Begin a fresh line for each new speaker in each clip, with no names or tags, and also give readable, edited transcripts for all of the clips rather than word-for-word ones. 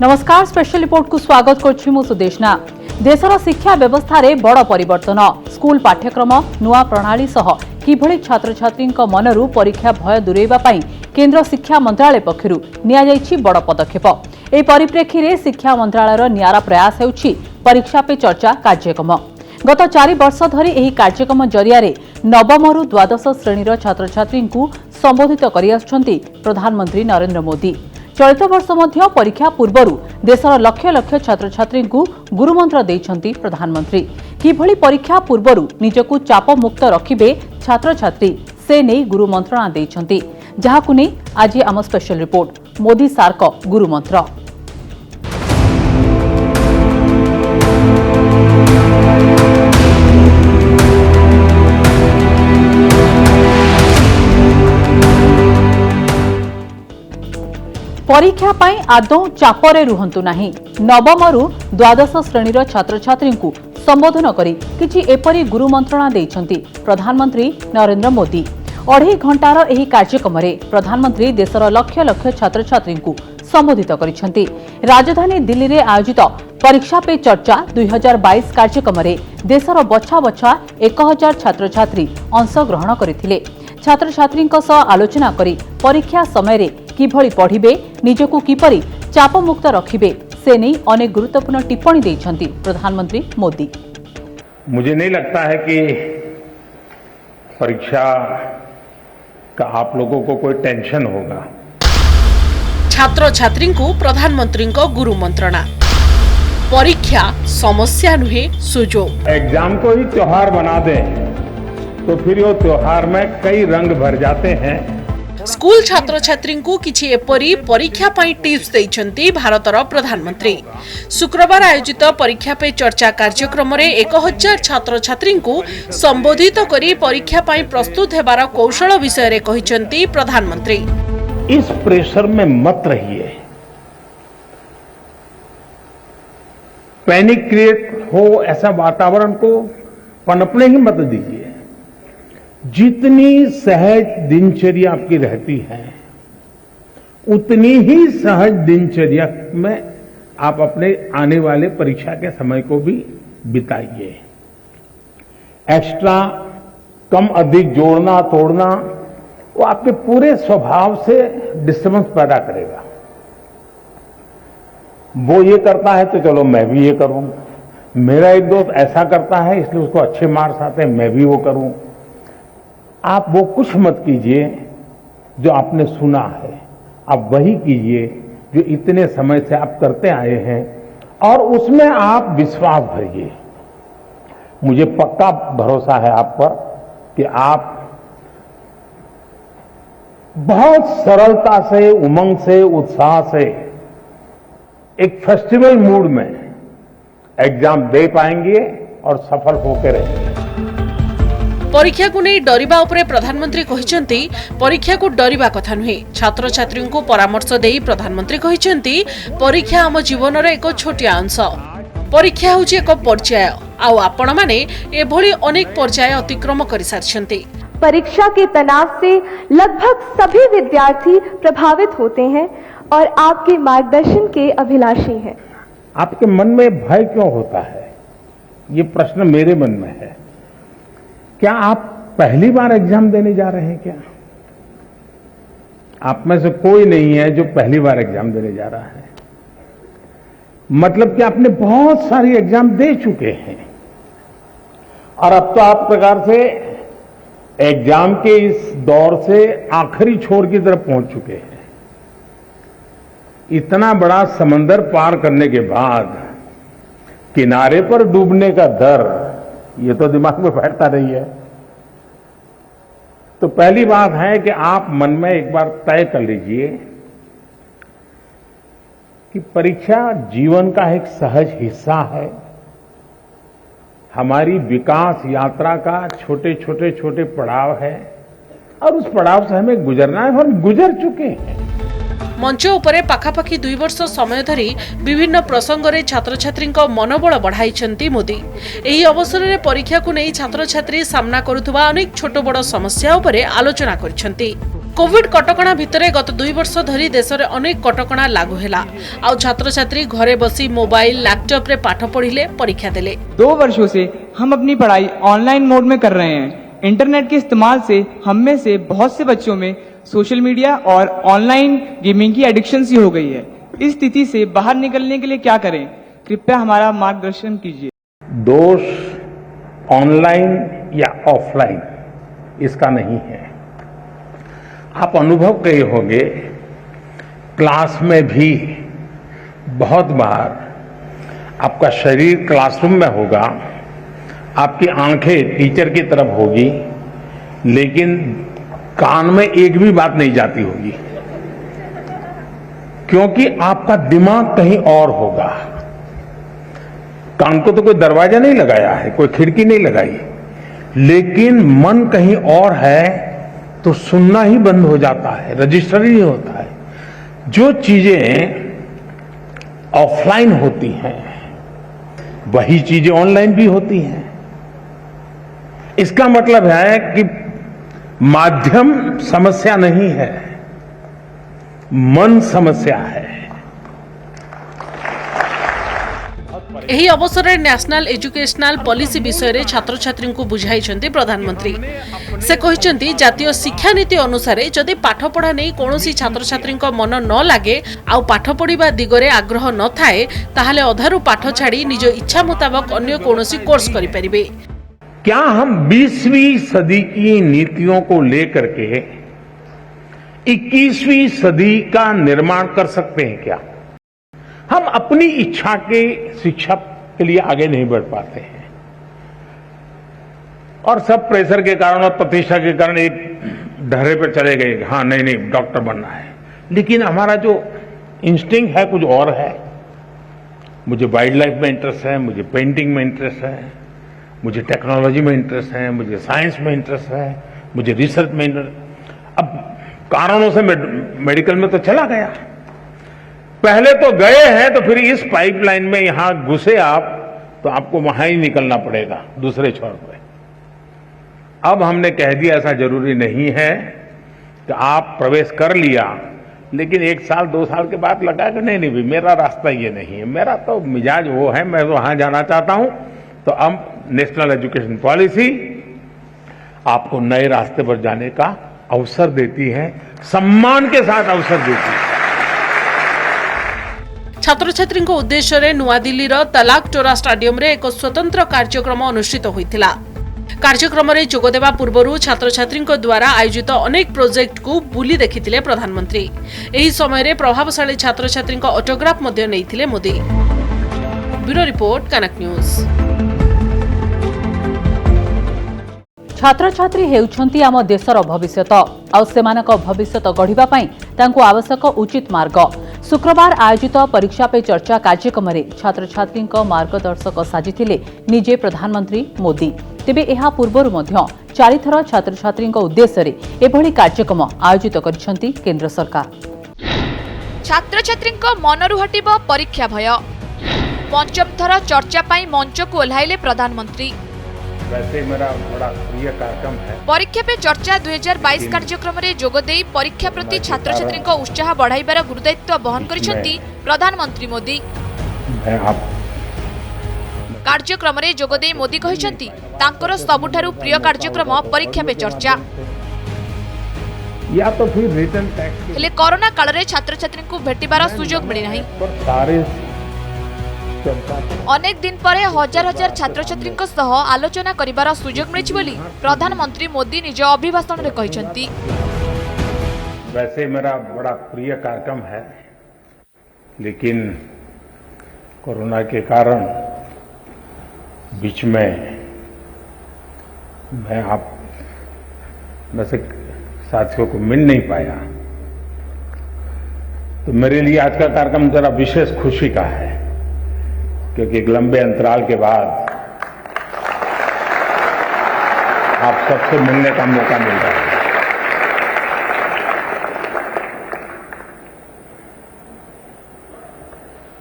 नमस्कार special report को स्वागत करछि मु सुदेशना। देशर शिक्षा व्यवस्था रे बड़ परिवर्तन स्कूल पाठ्यक्रम नुआ प्रणाली सह किभଳି छात्र छात्री मनरू परीक्षा भय दूरेबा पई केंद्र शिक्षा मंत्रालय पक्षरु निया जायछि बड़ पदक्षेप। ए परिप्रेक्षी रे शिक्षा मंत्रालयर नियारा प्रयास हेउछि परीक्षा पे चर्चा कार्यक्रम। गत 4 वर्ष धरी एही कार्यक्रम जरिया रे नवम रु द्वादश श्रेणीर छात्र छात्री संबोधित करि आछंती प्रधानमंत्री नरेंद्र मोदी। चलित वर्ष मध्य परीक्षा पूर्व देशर लक्ष लक्ष छात्र छात्री गुरुमंत्र देइछंती प्रधानमंत्री। किभଳି परीक्षा पूर्व निजकु चाप मुक्त रखिबे छात्र छात्री से नहीं गुरुमंत्रणा देइछंती, जहाकु नै आज आम स्पेशल रिपोर्ट मोदी सार्क गुरुमंत्र। परीक्षा पाई आदौ चापरे रुहंतु नाही। नवम रु द्वादश श्रेणीर छात्र छात्री संबोधन करी किछि एपरी गुरुमंत्रणा देइछंती प्रधानमंत्री नरेंद्र मोदी। 2.5 घंटार एही कार्यक्रम रे प्रधानमंत्री देशर लक्ष लक्ष छात्र छात्री संबोधित करिसेंती। राजधानी दिल्ली रे आयोजित परीक्षा पे चर्चा 2022 कार्यक्रम रे देशर बछा बछा 1000 छात्र छात्री अंश ग्रहण करथिले। छात्र छात्री आलोचना करी परीक्षा समय रे किभଳି पढ़िबे निजकु किपरि चाप मुक्त रखिबे से नहीं अनेक गुरुत्वपूर्ण टिप्पणी देइछंती प्रधानमंत्री मोदी।
मुझे नहीं लगता है कि परीक्षा का आप लोगों को कोई टेंशन होगा।
छात्र छात्री को प्रधानमंत्री को गुरु मंत्रणा। परीक्षा समस्या नुहे सुजोग।
एग्जाम को ही त्योहार बना दें तो फिर वो त्योहार में कई रंग भर जाते हैं।
स्कूल छात्र छात्री को किछि एपरी परीक्षा पाई टिप्स देइछंती भारतर प्रधानमंत्री। शुक्रवार आयोजित परीक्षा पे चर्चा कार्यक्रम रे 1000 छात्र छात्री को संबोधित करी परीक्षा पाई प्रस्तुत हेबार कौशल विषय रे कहिसंती प्रधानमंत्री।
इस प्रेशर में मत रहिए, पैनिक क्रिएट हो ऐसा वातावरण को पनपने ही मत दीजिए। जितनी सहज दिनचर्या आपकी रहती है उतनी ही सहज दिनचर्या में आप अपने आने वाले परीक्षा के समय को भी बिताइए। एक्स्ट्रा कम अधिक जोड़ना तोड़ना वो आपके पूरे स्वभाव से डिस्टर्बेंस पैदा करेगा। वो ये करता है तो चलो मैं भी ये करूं, मेरा एक दोस्त ऐसा करता है इसलिए उसको अच्छे मार्क्स आते हैं मैं भी वो करूं। आप वो कुछ मत कीजिए जो आपने सुना है, आप वही कीजिए जो इतने समय से आप करते आए हैं और उसमें आप विश्वास भरिए। मुझे पक्का भरोसा है आप पर कि आप बहुत सरलता से, उमंग से, उत्साह से एक फेस्टिवल मूड में एग्जाम दे पाएंगे और सफल होकर रहेंगे।
परीक्षा को नहीं डरिबा उपरे प्रधानमंत्री कहिसंती परीक्षा को डरिबा कथा नुहे। छात्र छात्री को परामर्श देई प्रधानमंत्री कहिसंती परीक्षा हम जीवन रे एक छोटिया अंश। परीक्षा होची एक पर्याय आउ आपण माने एभली अनेक पर्याय अतिक्रम करि सारछंती।
परीक्षा के तनाव से लगभग सभी विद्यार्थी प्रभावित होते हैं और आपके मार्गदर्शन के अभिलाषी हैं।
आपके मन में भय क्यों होता है? ये प्रश्न मेरे मन में है। क्या आप पहली बार एग्जाम देने जा रहे हैं? क्या आप में से कोई नहीं है जो पहली बार एग्जाम देने जा रहा है? मतलब कि आपने बहुत सारी एग्जाम दे चुके हैं और अब तो आप प्रकार से एग्जाम के इस दौर से आखिरी छोर की तरफ पहुंच चुके हैं। इतना बड़ा समंदर पार करने के बाद किनारे पर डूबने का डर ये तो दिमाग में बैठता नहीं है। तो पहली बात है कि आप मन में एक बार तय कर लीजिए कि परीक्षा जीवन का एक सहज हिस्सा है। हमारी विकास यात्रा का छोटे छोटे पड़ाव है और उस पड़ाव से हमें गुजरना है और हम गुजर चुके हैं।
मंच उपरे पाखापाखि 2 वर्ष समय धरी विभिन्न प्रसंग रे छात्र छात्री मनोबल बढ़ाई मोदी। एही अवसर रे परीक्षा को नहीं छात्र छात्री सामना करुथुबा अनेक छोट बड़ समस्या उपरे आलोचना करिसेंती। कोविड कटकणा भितरे गत 2 वर्ष धरी देश में अनेक कटकणा लागू है। आउ छात्र छात्री घरे बसी मोबाइल लैपटॉप रे पाठ पढ़िले परीक्षा देले।
2 वर्षों से हम अपनी पढ़ाई ऑनलाइन मोड में कर रहे हैं। इंटरनेट के इस्तेमाल से हम में से बहुत से बच्चों में सोशल मीडिया और ऑनलाइन गेमिंग की एडिक्शन सी हो गई है। इस स्थिति से बाहर निकलने के लिए क्या करें, कृपया हमारा मार्गदर्शन कीजिए।
दोष ऑनलाइन या ऑफलाइन इसका नहीं है। आप अनुभव किए होंगे, क्लास में भी बहुत बार आपका शरीर क्लासरूम में होगा, आपकी आंखें टीचर की तरफ होगी, लेकिन कान में एक भी बात नहीं जाती होगी, क्योंकि आपका दिमाग कहीं और होगा। कान को तो कोई दरवाजा नहीं लगाया है, कोई खिड़की नहीं लगाई, लेकिन मन कहीं और है तो सुनना ही बंद हो जाता है, रजिस्टर ही नहीं होता है। जो चीजें ऑफलाइन होती हैं वही चीजें ऑनलाइन भी होती हैं। इसका मतलब है कि माध्यम समस्या नहीं है, मन समस्या है।
एही अवसर में नेशनल एजुकेशनल पॉलिसी विषय रे छात्र छात्री को बुझाइछन्ती प्रधानमंत्री। से कहिछन्ती जातीय शिक्षा नीति अनुसार जदि पाठ पढ़ा नहीं कोनोसी छात्र छात्री मन न लागे आ पाठ पढ़िबा दिगरे आग्रह न थाए ताहले अधारु पाठ छाड़ी निज इच्छा मुताबिक अन्य कोनोसी कोर्स करि परिबे।
क्या हम 20वीं सदी की नीतियों को लेकर के 21वीं सदी का निर्माण कर सकते हैं क्या? हम अपनी इच्छा के शिक्षा के लिए आगे नहीं बढ़ पाते हैं और सब प्रेशर के कारण और प्रतिष्ठा के कारण एक ढर्रे पर चले गए। हाँ, नहीं डॉक्टर बनना है, लेकिन हमारा जो इंस्टिंक्ट है कुछ और है। मुझे वाइल्ड लाइफ में इंटरेस्ट है, मुझे पेंटिंग में इंटरेस्ट है, मुझे टेक्नोलॉजी में इंटरेस्ट है, मुझे साइंस में इंटरेस्ट है, मुझे रिसर्च में इंटरेस्ट। अब कारणों से मेडिकल में तो चला गया, पहले तो गए हैं, तो फिर इस पाइपलाइन में यहां घुसे आप तो आपको वहां ही निकलना पड़ेगा दूसरे छोर पे। अब हमने कह दिया ऐसा जरूरी नहीं है कि आप प्रवेश कर लिया, लेकिन 1 साल 2 साल के बाद लगा कि नहीं भी मेरा रास्ता ये नहीं है, मेरा तो मिजाज वो है, मैं वहां जाना चाहता हूं। तो अब नेशनल एजुकेशन पॉलिसी आपको नए रास्ते पर जाने का अवसर देती है, सम्मान के साथ अवसर देती है।
छात्र छात्री उद्देश्य रे नुआ दिल्ली तलाक टोरा स्टाडियम रे एक स्वतंत्र कार्यक्रम अनुष्ठित होइथिला। कार्यक्रम रे जोगदेवा पूर्वरु छात्र छात्री द्वारा आयोजित अनेक प्रोजेक्ट को बुली देखिथिले प्रधानमंत्री। एही समय रे प्रभावशाली छात्र छात्री ऑटोग्राफ मध्ये नैथिले मोदी। ब्यूरो रिपोर्ट, कनक न्यूज।
छात्र छात्री हेउछंती आम देशर भविष्यत आ सेमानक भविष्यत गढ़िबा पई तांको आवश्यक उचित मार्ग। शुक्रवार आयोजित परीक्षा पे चर्चा कार्यक्रम में छात्र छात्री मार्गदर्शक साजिथिले निजे प्रधानमंत्री मोदी। तेबे एहा पूर्वरु मध्य 4 थर छात्र छात्री उद्देश्य रे एभली कार्यक्रम आयोजित करिसेंती केंद्र सरकार।
छात्र छात्री मनरु हटिब परीक्षा भय। पंचम थर चर्चा पाई मंच को ओह्लाइले प्रधानमंत्री।
वैसे मेरा बड़ा प्रिय कार्यक्रम है
परीक्षा पे चर्चा 2022 कार्यक्रम में जोगदे परीक्षा प्रति छात्र छात्री उत्साह बढ़ाइबार गुरुदायित्व बहन करिसेंती प्रधानमंत्री मोदी। कार्यक्रम में जोगदे मोदी कहिसेंती तांकर सबुठारु प्रिय कार्यक्रम परीक्षा पे चर्चा।
या तो फिर रिटर्न टैक्स
हेले कोरोना काल रे छात्र छात्री को भेटिबार सुजोग मिली नाही। अनेक दिन पर हजार हजार छात्र छात्री सह आलोचना करिबार सुजोग मिलिछि बोली प्रधानमंत्री मोदी निज अभिभाषण रे कहिसेंती।
वैसे मेरा बड़ा प्रिय कार्यक्रम है, लेकिन कोरोना के कारण बीच में मैं आप में से साथियों को मिल नहीं पाया, तो मेरे लिए आज का कार्यक्रम जरा विशेष खुशी का है, क्योंकि एक लंबे अंतराल के बाद आप सबसे मिलने का मौका मिल रहा है।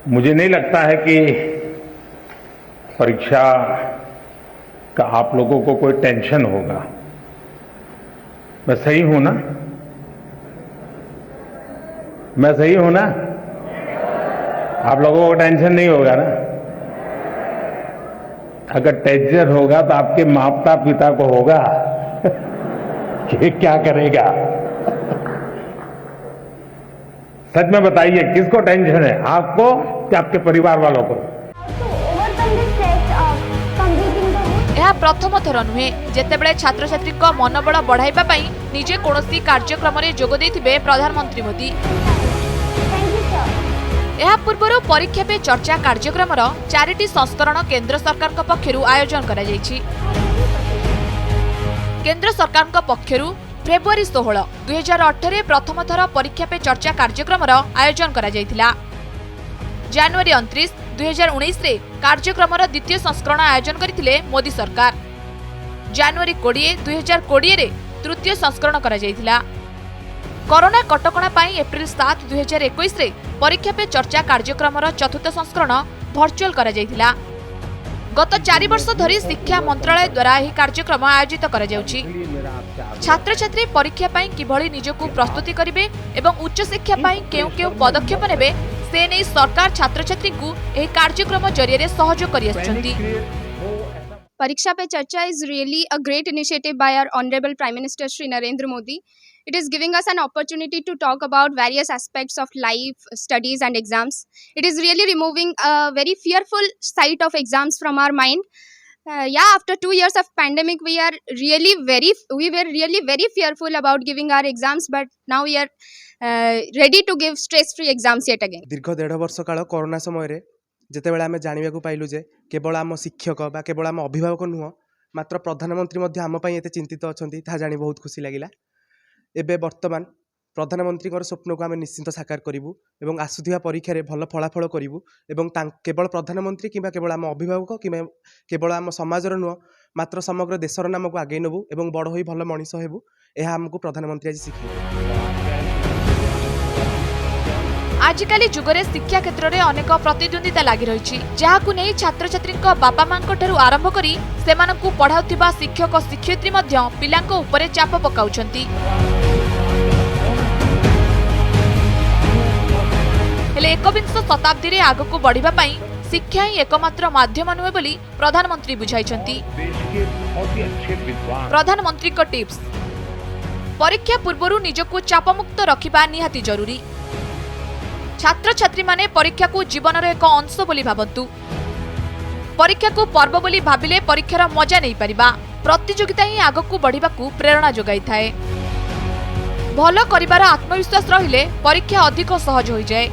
मुझे नहीं लगता है कि परीक्षा का आप लोगों को कोई टेंशन होगा। मैं सही हूं ना? मैं सही हूं ना? आप लोगों को टेंशन नहीं होगा ना? अगर टेंशन होगा तो आपके माता पिता को होगा कि क्या करेगा। सच में बताइए, किसको टेंशन है, आपको कि आपके परिवार वालों को?
ଏହା ପ୍ରଥମ ଥର ନୁହେଁ ଯେତେବେଳେ ଛାତ୍ରଛାତ୍ରୀ ମନୋବଳ ବଢ଼ାଇବା ପାଇଁ ନିଜେ କୌଣସି କାର୍ଯ୍ୟକ୍ରମରେ ଯୋଗ ଦେଇଥିବେ ପ୍ରଧାନମନ୍ତ୍ରୀ ମୋଦି। ଏହା ପୂର୍ବରୁ ପରୀକ୍ଷା ପେ ଚର୍ଚ୍ଚା କାର୍ଯ୍ୟକ୍ରମର 4ଟି ସଂସ୍କରଣ କେନ୍ଦ୍ର ସରକାରଙ୍କ ପକ୍ଷରୁ ଆୟୋଜନ କରାଯାଇଛି। କେନ୍ଦ୍ର ସରକାରଙ୍କ ପକ୍ଷରୁ ଫେବୃଆରୀ 16, 2018 ପ୍ରଥମ ଥର ପରୀକ୍ଷା ପେ ଚର୍ଚ୍ଚା କାର୍ଯ୍ୟକ୍ରମର ଆୟୋଜନ କରାଯାଇଥିଲା। ଜାନୁଆରୀ 29, 2019 କାର୍ଯ୍ୟକ୍ରମର ଦ୍ୱିତୀୟ ସଂସ୍କରଣ ଆୟୋଜନ କରିଥିଲେ ମୋଦି ସରକାର। ଜାନୁଆରୀ 20, 2020 ତୃତୀୟ ସଂସ୍କରଣ କରାଯାଇଥିଲା। କରୋନା କଟକଣା ପାଇଁ ଏପ୍ରିଲ 7, 2021 ପରୀକ୍ଷା ପେ ଚର୍ଚ୍ଚା କାର୍ଯ୍ୟକ୍ରମର ଚତୁର୍ଥ ସଂସ୍କରଣ ଭର୍ଚୁଆଲ କରାଯାଇଥିଲା। ଗତ 4 ବର୍ଷ ଧରି ଶିକ୍ଷା ମନ୍ତ୍ରାଳୟ ଦ୍ୱାରା ଏହି କାର୍ଯ୍ୟକ୍ରମ ଆୟୋଜିତ କରାଯାଉଛି। ଛାତ୍ରଛାତ୍ରୀ ପରୀକ୍ଷା ପାଇଁ କିଭଳି ନିଜକୁ ପ୍ରସ୍ତୁତି କରିବେ ଏବଂ ଉଚ୍ଚଶିକ୍ଷା ପାଇଁ କେଉଁ କେଉଁ ପଦକ୍ଷେପ ନେବେ ସେ ନେଇ ସରକାର ଛାତ୍ରଛାତ୍ରୀଙ୍କୁ ଏହି କାର୍ଯ୍ୟକ୍ରମ ଜରିଆରେ ସହଯୋଗ କରିଆସୁଛନ୍ତି।
Pariksha Pe Charcha is really a great initiative by our Honorable Prime Minister Shri Narendra Modi. It is giving us an opportunity to talk about various aspects of life, studies and exams. It is really removing a very fearful sight of exams from our mind. After 2 years of pandemic, we were really very fearful about giving our exams, but now we are ready to give stress-free exams yet again.
दीर्घ 1.5 वर्ष काल corona समय जितेबाला आम जानवाक पाइलु जे केवल आम शिक्षक बा केवल आम अभिभावक नुह मात्र प्रधानमंत्री आम एते चिंतित अच्छा ताहा जानी बहुत खुशी लगिला। एबे वर्तमान प्रधानमंत्री स्वप्न को आम निश्चिंत साकार करूँ और आसुवा परीक्षा भल फलाफल करूँ और केवल प्रधानमंत्री कि केवल आम अभिभावक कि केवल आम समाजर नुह मात्र समग्र देशर नाम को आगे नबू और बड़ हो भल मनीष हेबू यह आमको प्रधानमंत्री आज शिखे।
आजिकाली जुगरे शिक्षा क्षेत्र में अनेक प्रतिद्वंदिता लगी रही जहां नहीं छात्र छात्री बापा मां आरंभ करी सेमानकु पढ़ाउथिबा शिक्षक शिक्षयित्री मध्य पिलांको उपरे चाप पकाउछंती। हेले 21 शताब्दी रे आगकु बढ़िबा पई शिक्षा ही एकमात्र माध्यम नुहे बोली प्रधानमंत्री बुझाइछंती। प्रधानमंत्री को टिप्स, परीक्षा पूर्वरु निजकु चापमुक्त रखिबा निहाती जरूरी। छात्र छात्री माने परीक्षा को जीवन एक अंश बोली भावन्तु। परीक्षा को पर्व बोली भाबिले परीक्षार मजा नहीं पारिबा। प्रतियोगिता ही आगकु बढ़िबाकु प्रेरणा जोगाई थाए। भल करिबार आत्मविश्वास रहिले परीक्षा अधिक सहज हो जाए।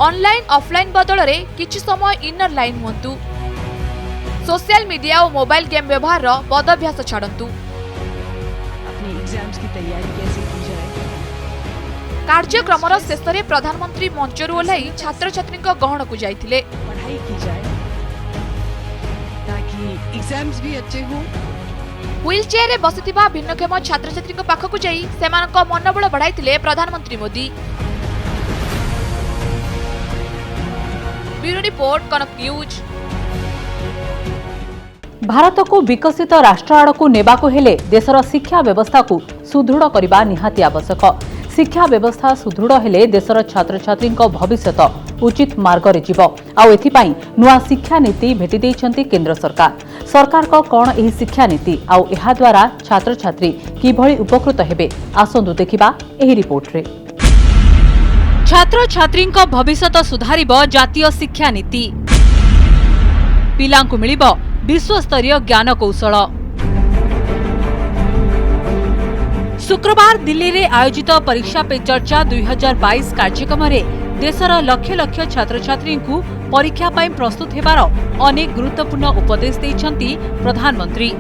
ऑनलाइन ऑफलाइन बदल रे किछि समय इनर लाइन हुंतु। सोशल मीडिया और मोबाइल गेम व्यवहार रो बदअभ्यास छाड़ंतु।
अपने एग्जाम्स की तैयारी कैसे की जाए।
कार्यक्रम शेष में प्रधानमंत्री मंचर ओह्लाई छात्र छात्री गहन को जाइथिले।
पढ़ाई की जाए ताकि एग्जाम्स भी अच्छे हो।
व्हील चेयर रे बसिथिबा भिन्नक्षम छात्र छात्री पाखकु जाई सेमानक मनोबल बढ़ाइथिले प्रधानमंत्री मोदी। ब्यूरो रिपोर्ट, कनक न्यूज।
भारत को विकसित राष्ट्र आड़कू नेबाकू हेले देशर शिक्षा व्यवस्था को सुदृढ़ करने निहाती आवश्यक। शिक्षा व्यवस्था सुदृढ़ हेले देशर छात्र छात्री भविष्यत उचित मार्ग रे जीव। आउ एथिपाई नुआ शिक्षा नीति भेटी देइछंती केंद्र सरकार। सरकार को कौन एही शिक्षा नीति आउ एहा द्वारा छात्र छात्री किभଳି उपकृत हेबे आसंतु देखिबा एही रिपोर्ट रे। छात्र छात्री भविष्यत सुधारिब जातीय शिक्षा नीति। पिलांकु मिलिब विश्वस्तरीय ज्ञान कौशल। शुक्रवार दिल्ली रे आयोजित परीक्षा पे चर्चा 2022 कार्यक्रम में देशर लक्ष लक्ष छात्र छात्री को परीक्षा पाई प्रस्तुत हेबार अनेक गुरुत्वपूर्ण उपदेश देइछंती प्रधानमंत्री।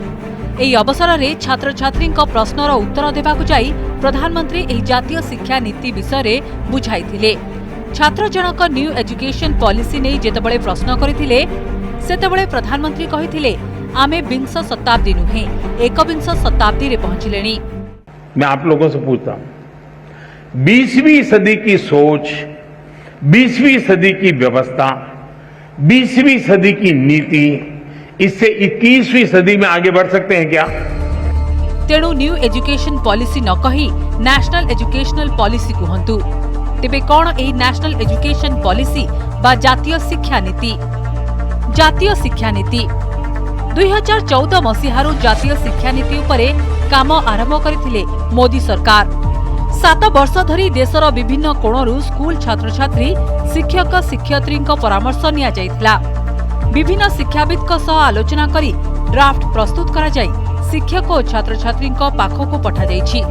एही अवसर में छात्र छात्री प्रश्नर उत्तर देबाकु जाई प्रधानमंत्री एही जातीय शिक्षा नीति विषय में बुझाइथिले। छात्र जनक न्यू एजुकेशन पॉलिसी नहीं जेतेबळे प्रश्न करथिले सेतेबळे प्रधानमंत्री कहिथिले आमे 20 शताब्दी नुहे 21 शताब्दी रे पहुंचलेनी।
मैं आप लोगों से पूछता हूं, 20वीं सदी की सोच, 20वीं सदी की व्यवस्था, 20वीं सदी की नीति, इससे 21वीं सदी में आगे बढ़ सकते हैं क्या?
तेणु न्यू एजुकेशन पॉलिसी न कही नेशनल एजुकेशनल पॉलिसी कहंतु। तेबे कौन एही नेशनल एजुकेशन पॉलिसी बा जातीय शिक्षा नीति? जातीय शिक्षा नीति 2014 मसीहारू जातीय शिक्षा नीति उपरे काम आरंभ करथिले मोदी सरकार। 7 वर्ष धरी देशर विभिन्न कोणरू स्कूल छात्र छात्री शिक्षक शिक्षयित्री परामर्श निया जाइथिला। विभिन्न शिक्षाविद आलोचना करी ड्राफ्ट प्रस्तुत करा जाई शिक्षक और छात्र छात्री पाखक पठा जाइछि।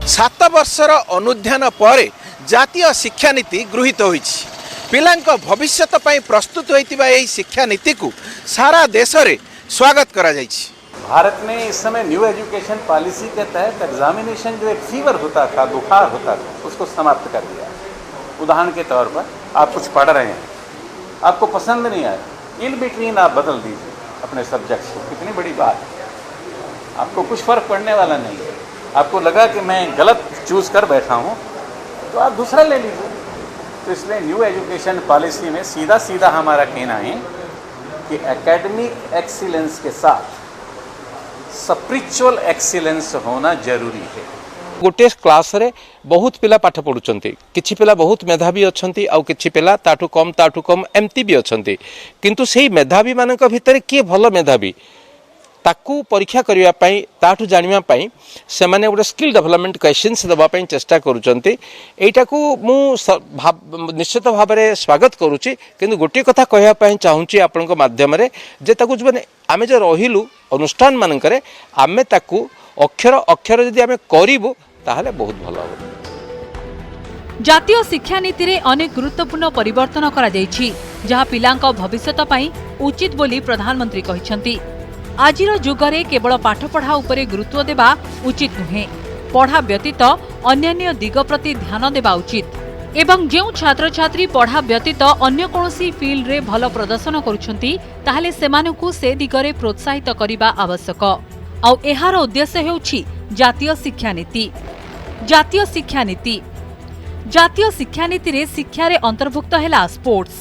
7 वर्षर अनुध्यान पर जातीय शिक्षा नीति गृहीत होइछि। पिलांक भविष्यत पई प्रस्तुत होइतिबा एही शिक्षा नीति को सारा देश रे स्वागत करा जाइछि।
भारत में इस समय न्यू एजुकेशन पॉलिसी के तहत एग्जामिनेशन जो एक फीवर होता था, बुखार होता था, उसको समाप्त कर दिया। उदाहरण के तौर पर आप कुछ पढ़ रहे हैं, आपको पसंद नहीं आया, इन बिटवीन आप बदल दीजिए अपने सब्जेक्ट्स को। कितनी बड़ी बात है, आपको कुछ फर्क पड़ने वाला नहीं है। आपको लगा कि मैं गलत चूज कर बैठा हूँ तो आप दूसरा ले लीजिए। तो इसलिए न्यू एजुकेशन पॉलिसी में सीधा सीधा हमारा कहना है कि एकेडमिक एक्सीलेंस के साथ स्पिरिचुअल एक्सीलेंस होना जरूरी है।
गोटे क्लास रे बहुत पिला पाठ पढ़ुचंती, किछि पिला बहुत मेधावी अछंती आउ किछि पिला ताठू कम एमती भी अछंती। किंतु सेही मेधावी मानक भितरे किए भल मेधावी ताकू परीक्षा करिया पई ताठू जानिया पई से माने गोटे स्किल डेवलपमेंट क्वेश्चंस देबा पई चेष्टा करूचंती। एटा को मु निश्चित भाव में स्वागत करूची। किंतु गोटे कथा कहया पई चाहूची आपनक माध्यम रे जे ताकू माने आमे जे रहिलु अनुष्ठान मानकरे आमे ताकू अक्षर अक्षर जदि आमे करिबु ताहले बहुत भलो हो।
जातीय शिक्षा नीति रे अनेक गुरुत्वपूर्ण परिवर्तन करा जाइछि जहा पिलांक भविष्यत पई उचित बोली प्रधानमंत्री कहिसंती। आजिर जुगरे केवल पाठपढ़ा उपरे गुरुत्व देबा उचित नुहे, पढ़ा व्यतीत अन्यान्य दिग प्रति ध्यान देबा उचित। एवं जेउ छात्र छात्री पढ़ा व्यतीत अन्य कोनोसी फील्ड रे भल प्रदर्शन करुछंती ताहले सेमानकु से दिगरे प्रोत्साहित करिबा आवश्यक। आउ एहार उद्देश्य हेउछि जातीय शिक्षा नीति। जातीय शिक्षा नीति जातीय शिक्षा नीति रे शिक्षा रे अंतर्भुक्त हेला स्पोर्ट्स।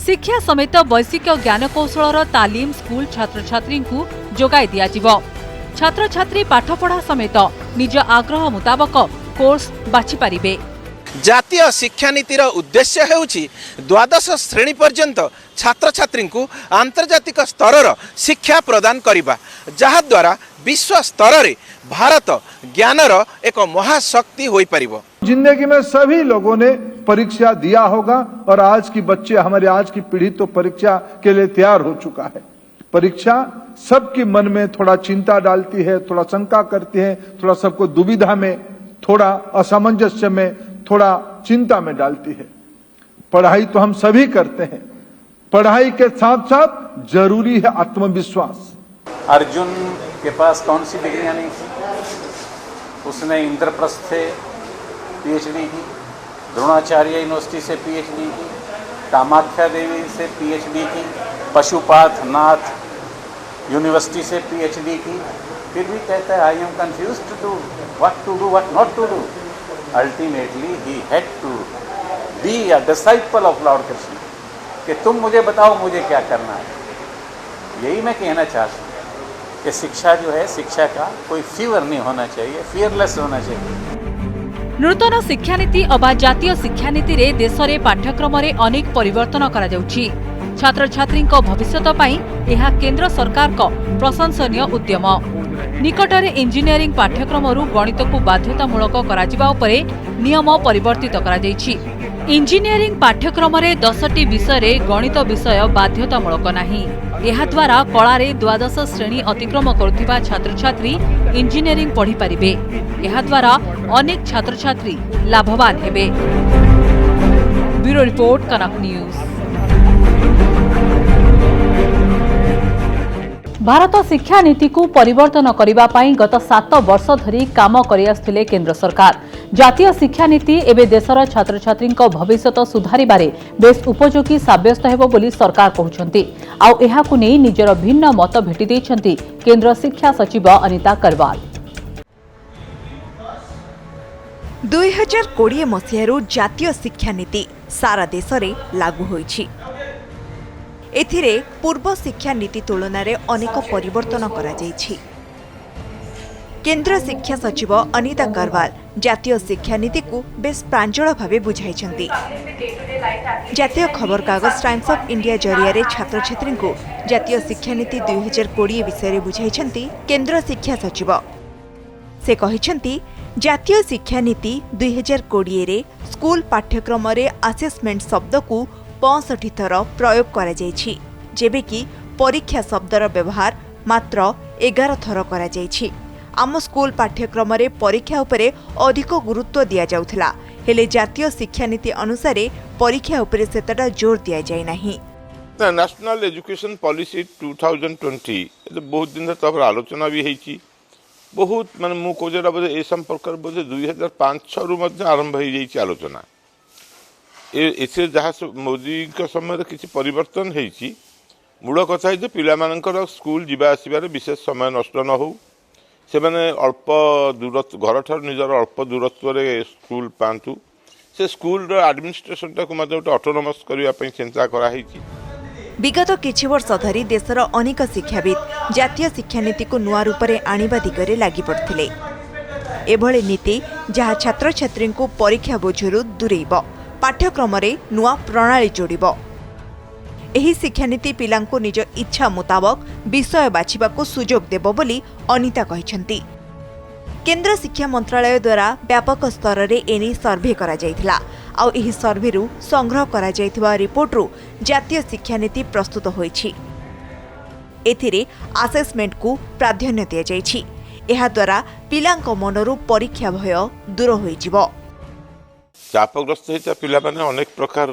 शिक्षा समेत वैश्विक ज्ञान कौशलर तालीम स्कूल छात्र छात्री को जोगाई दियाजिबो। छात्र छात्री पाठपढ़ा समेत निज आग्रह मुताबक कोर्स बाछि पारिबे।
जातीय शिक्षा नीतिर उद्देश्य हेउछि द्वादश श्रेणी पर्यंत छात्र छात्री को आंतर्जातिक स्तर शिक्षा प्रदान करिबा, जहा द्वारा विश्व स्तर रे भारत ज्ञानर एक महाशक्ति होई परिबो।
जिंदगी में सभी लोगों ने परीक्षा दिया होगा और आज की बच्चे, हमारे आज की पीढ़ी तो परीक्षा के लिए तैयार हो चुका है। परीक्षा सबके मन में थोड़ा चिंता डालती है, थोड़ा शंका करती है, थोड़ा सबको दुविधा में, थोड़ा असमंजस्य में, थोड़ा चिंता में डालती है। पढ़ाई तो हम सभी करते हैं, पढ़ाई के साथ साथ जरूरी है आत्मविश्वास।
अर्जुन के पास कौन सी डिग्रियां नहीं थी? उसने इंद्रप्रस्थ से पीएचडी की, द्रोणाचार्य यूनिवर्सिटी से पीएचडी की, कामाख्या देवी से पीएचडी की, पशुपात नाथ यूनिवर्सिटी से पीएचडी की। फिर भी कहता है I am confused to do what not to do. Ultimately he had to be a disciple of Lord Krishna कि तुम मुझे बताओ मुझे क्या करना है। यही मैं कहना चाहता हूँ कि शिक्षा जो है, शिक्षा का कोई फीवर नहीं होना चाहिए, फियरलेस होना चाहिए।
नूतन शिक्षा नीति अबा जातीय शिक्षा नीति रे देश रे पाठ्यक्रम रे अनेक परिवर्तन करा जाउछि। छात्र छात्री भविष्यत पई एहा केंद्र सरकार को प्रशंसनीय उद्यम। निकटरे इंजीनियरिंग पाठ्यक्रम रु गणित को बाध्यतामूलक कराजिबा उपरे नियम परिवर्तित करा जाइछि। इंजीनियरिंग पाठ्यक्रम रे 10टी विषय रे गणित विषय बाध्यतामूलक नाही। एहा द्वारा कला रे द्वादश श्रेणी अतिक्रम करुथिबा छात्र छात्री इंजीनियरिंग पढ़ी पारिबे। एहा द्वारा अनेक छात्र छात्री लाभवान हेबे। ब्यूरो रिपोर्ट, कनक न्यूज। भारत शिक्षा नीति को परिवर्तन करिबा पाई गत 7 वर्ष धरी काम करि आसथिले केंद्र सरकार। जातीय शिक्षा नीति एबे देशर छात्र छात्री भविष्यत सुधारिबारे बेस उपयोगी साब्यस्त हेबो बोली सरकार कहउछंती। आउ एहाकु नै निजर भिन्न मत भेटि दैछंती केंद्र शिक्षा सचिव अनिता करवाल।
2020 मसीहारू जातीय शिक्षा नीति सारा देश रे लागू होईछि। एथिरे पूर्व शिक्षा नीति तुलन में अनेक परिवर्तन करा जाइछि। केंद्र शिक्षा सचिव अनिता करवाल जातीय शिक्षा नीति को बेस प्रांजल भाव बुझाई। जातीय खबर कागज टाइम्स ऑफ इंडिया जरिया छात्र छात्री को जातीय शिक्षा नीति 2020 विषय बुझाई केंद्र शिक्षा सचिव। से कहिसेंती जातीय शिक्षा नीति 2020 रे स्कूल पाठ्यक्रम रे असेसमेंट शब्द को 65 थर प्रयोग करा जायछि, जेबे कि परीक्षा शब्दर व्यवहार मात्र 11 थर करा जायछि। आम स्कूल पाठ्यक्रम रे परीक्षा उपरे अधिक गुरुत्व दिया जाउथला, हेले जातीय शिक्षा नीति अनुसार परीक्षा उपरे सेतटा जोर दिया जाय नाही।
नेशनल एजुकेशन पॉलिसी 2020 बहुत दिन तक आलोचना भी होती। बहुत माने मु कोजेरा बोझे ए संपर्क बोझे 2005-6 रु मध्य आरंभ हो जाइए आलोचना। एसे जहाँ मोदी के समय किसी परिवर्तन होती मूल कथा है पिला मानकर स्कूल जीवा आसबार विशेष समय नष्ट न हो, से माने अल्प दूरत्व घर ठार निजर अल्प दूरत्व स्कूल पातु, से स्कूल एडमिनिस्ट्रेशन टाक गोटे ऑटोनोमस करने चिंता कराई।
विगत किछि वर्ष धरी देशर अनेक शिक्षाविद जातीय शिक्षा नीति को नुआ रूप में आनिबा दिगरे लागि पड़थिले। एभଳି नीति जहाँ छात्र छात्री को परीक्षा बोझरू दूरेइब, पाठ्यक्रम रे नुआ प्रणाली जोड़िब। एही शिक्षा नीति पिलांको निज इच्छा मुताबक विषय बाछिबाको सुजोग देबो बोली अनिता कहिसंती। केंद्र शिक्षा मंत्रालय द्वारा व्यापक स्तर रे एनी सर्वे करा जायथिला, आउ एही सर्वे रु संग्रह करा जायथिबा रिपोर्ट रु जातीय शिक्षा नीति प्रस्तुत होईछि। एथिरे असेसमेंट को प्राधान्य दिया जायछि। एहा द्वारा पिलांको मनरु परीक्षा भय दूर होईजिबो।
चापग्रस्त होता पिला माने अनेक प्रकार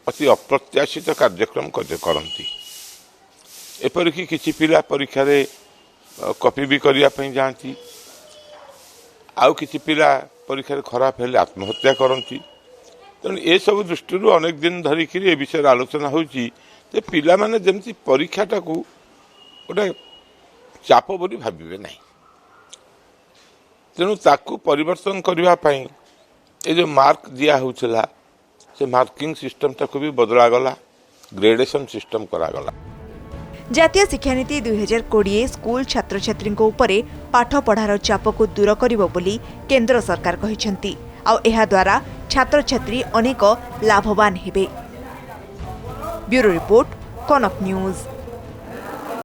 अति अप्रत्याशित कार्यक्रम करती। एपरिकी किछि पिला परीक्षा रे कॉपी भी करिया पई जांती, आउ किछि पिला परीक्षा रे खराब हेले आत्महत्या करती। तेणु ए सब दृष्टि अनेक दिन धरिक ए विषय आलोचना होची जे पिला माने जेमती परीक्षाटा को गोटे चाप बोली भाबिबे नहीं। तेणु ताकू परिवर्तन करबा पई ए जो मार्क दिया होउछला से मार्किंग सिस्टम टाको भी बदला गला, ग्रेडेशन सिस्टम करा गला।
जातीय शिक्षा नीति 2020 स्कूल छात्र छात्री उपरे पाठ पढ़ार चाप को दूर करिबो बोली केंद्र सरकार कहिसंती, आउ एहा द्वारा छात्र छात्री अनेक लाभवान हेबे। ब्यूरो रिपोर्ट, कनक न्यूज।